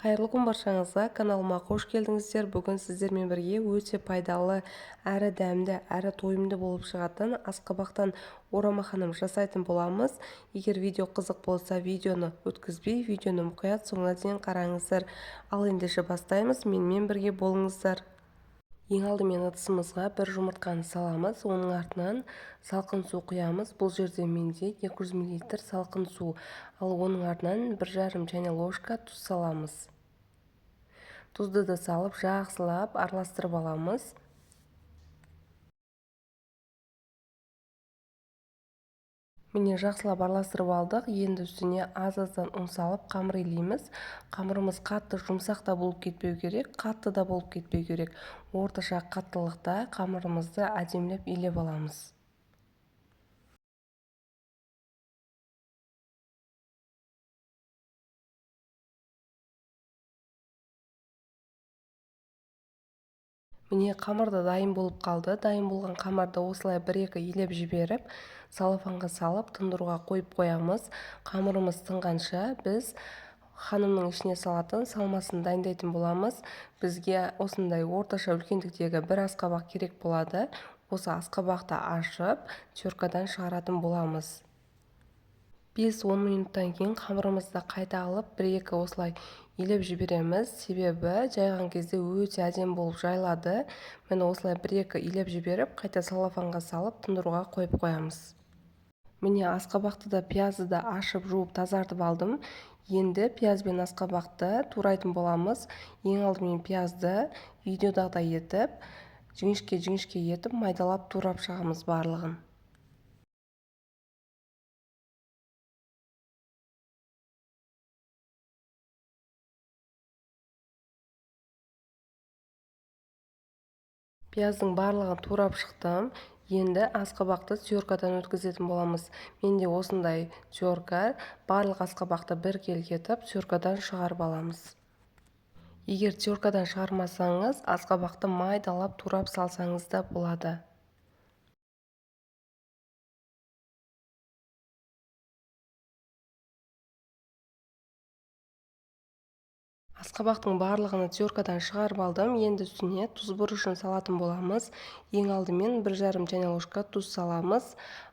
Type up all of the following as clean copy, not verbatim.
Қайырлы күн баршаңызға, каналыма қош келдіңіздер. Бүгін сіздермен бірге өте пайдалы, әрі дәмді, әрі тойымды болып шығатын асқабақтан орамаханым жасайтын боламыз. Егер видео қызық болса, видеоны өткізбей, видеоны мұқият соңына дейін қараңыздар. Ал ендеше бастаймыз, менімен бірге болыңыздар. Ең алдымен ыдысымызға бір жұмыртқаны саламыз, оның артынан салқын су құямыз. Бұл жерде менде 200 мл салқын су, ал оның артынан 1,5 чайный ложка тұз саламыз. Тұзды да салып, жақсылап араластырып аламыз. Міне жақсылап араластырып алдық. Енді үстіне аз-аздан ұн салып қамыр илейміз. Қамырымыз қатты жұмсақ та болып кетпеу керек, қатты да болып кетпеу керек. Орташа қаттылықта қамырымызды әдемілеп илеп аламыз. Міне қамыр да дайын болып қалды. Дайын болған қамырды осылай 1-2 илеп жіберіп, салафанға салып тындыруға қойып қоямыз. Қамырымыз тынғанша біз ханымның ішіне салатын салмасын дайындайтын боламыз. Бізге осындай орташа үлкендіктегі бір асқабақ керек болады. Осы асқабақты ашып, теркадан шығаратын боламыз. 5-10 минуттан кейін қамырымызды қайта алып, 1-2 осылай илеп жібереміз. Себебі жайған кезде өте әдемі болып жайлады. Мені осылай 1-2 илеп жіберіп, қайта салафанға салып тындыруға қойып қоямыз. Міне асқабақты да пиязды да ашып жуып тазартып алдым. Енді пияз бен асқабақты турайтын боламыз. Ең алдымен пиязды видеодағыдай етіп, жіңішке етіп майдалап турап шығамыз барлығын. Пияздың барлығын турап шықтым. Енді асқабақты теркадан өткізетін боламыз. Менде осындай терка, барлық асқабақты бір келгетіп теркадан шығарып аламыз. Егер теркадан шығармасаңыз, асқабақты майдалап турап салсаңыз да болады. Асқабақтың барлығını теркадан шығарып алдым. Енді үстіне тұз бұрышын салатын боламыз. Ең алдымен 1,5 чайный ложка тұз саламыз.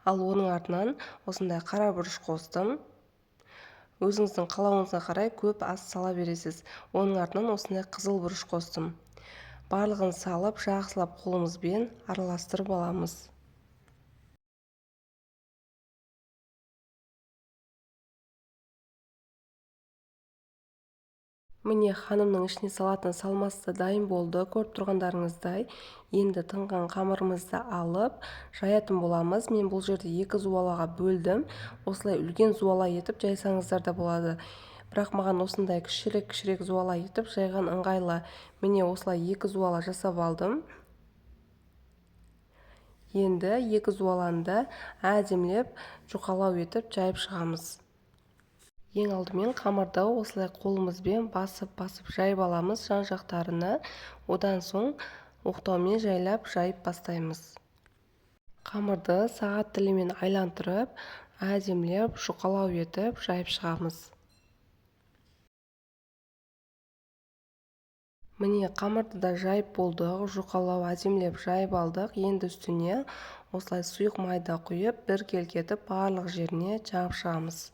Ал оның артынан осындай қара бұрыш қостым. Өзіңіздің қалауыңызға қарай көп аз сала бересіз. Оның артынан осындай қызыл бұрыш қостым. Барлығын салып, жақсылап қолымызбен араластырып аламыз. Міне ханымның ішіне салатын салмасы дайын болды. Көріп тұрғандарыңыздай, енді тынған қамырымызды алып жаятын боламыз. Мен бұл жерде 2 зуалаға бөлдім. Осылай үлкен зуала етіп жайсаңыздар да болады. Бірақ маған осындай кішірек зуала етіп жайған ыңғайлы. Міне осылай 2 зуала жасап алдым. Енді 2 зуаланы да әдемілеп жұқалау етіп жайып шығамыз. Ең алдымен қамырды осылай қолымызбен басып жайып аламыз жан-жақтарына. Одан соң оқтаумен жайлап жайып бастаймыз. Қамырды сағат тілімен айлантырып, әдемілеп жұқалау етіп жайып шығамыз. Міне қамырды да жайып болдық, жұқалау әдемілеп жайып алдық. Енді үстіне осылай сұйық майда құйып, бір келгетіп барлық жеріне жағып шығамыз.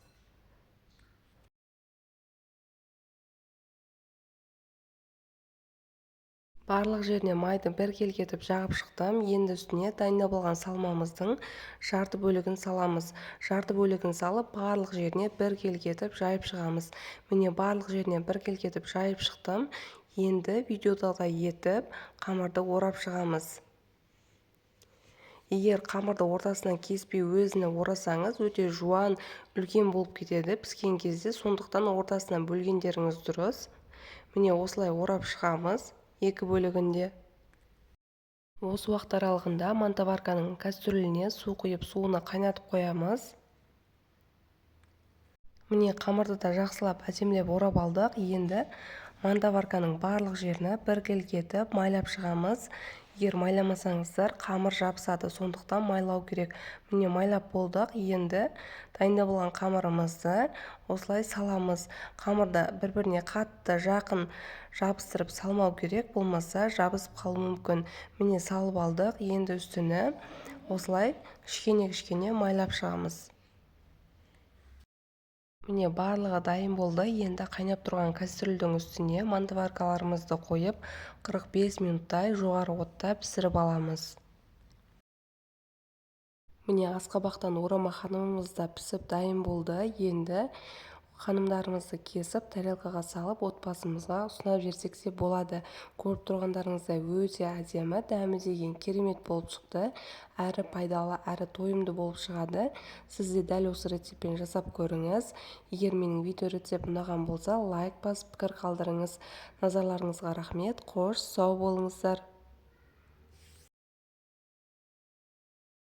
Барлық жеріне майды бір келгетіп жағып шықтым. Енді үстіне дайындап алған салмамыздың жарты бөлігін саламыз. Жарты бөлігін салып, барлық жеріне бір келгетіп жайып шығамыз. Міне барлық жеріне бір келгетіп жайып шықтым. Енді видеодағыдай етіп қамырды орап шығамыз. Егер қамырды ортасынан кеспей өзіне орасаңыз, өте жуан, үлкен болып кетеді піскен кезде, сондықтан ортасынан бөлгендеріңіз дұрыс. Міне осылай орап шығамыз. 2 бөлігінде. Осы уақыт аралығында мантаварканың кастрюліне су құйып, суына қайнатып қоямыз. Міне қамырды да жақсылап әдемілеп орап алдық. Енді мантаварканың барлық жеріне бір келгетіп майлап шығамыз. егер майламасаңыздар қамыр жабысады, сондықтан майлау керек. Міне майлап болдық. Енді дайындап болған қамырымызды осылай саламыз. Қамырды бір-біріне қатты жақын жабыстырып салмау керек, болмаса жабысып қалуы мүмкін. Міне салып алдық. Енді үстіні осылай кішкене майлап шығамыз. Міне барлығы дайын болды. Енді қайнап тұрған кастрюльдің үстіне мантываркаларымызды қойып 45 минуттай жоғары отта пісіріп аламыз. Міне асқабақтан орама ханымымыз да пісіп дайын болды. Енді ханымдарымызды кесіп тарелкаға салып отбасымызға ұсына берсек те болады. Көріп тұрғандарыңыздай өте әдемі, дәмі деген керемет болып шықты. Әрі пайдалы, әрі тойымды болып шығады. Сіз де дәл осы рецептпен жасап көріңіз. Егер менің видео рецепт ұнаған болса, лайк басып пікір қалдырыңыз. Назарларыңызға рахмет. Қош, сау болыңыздар.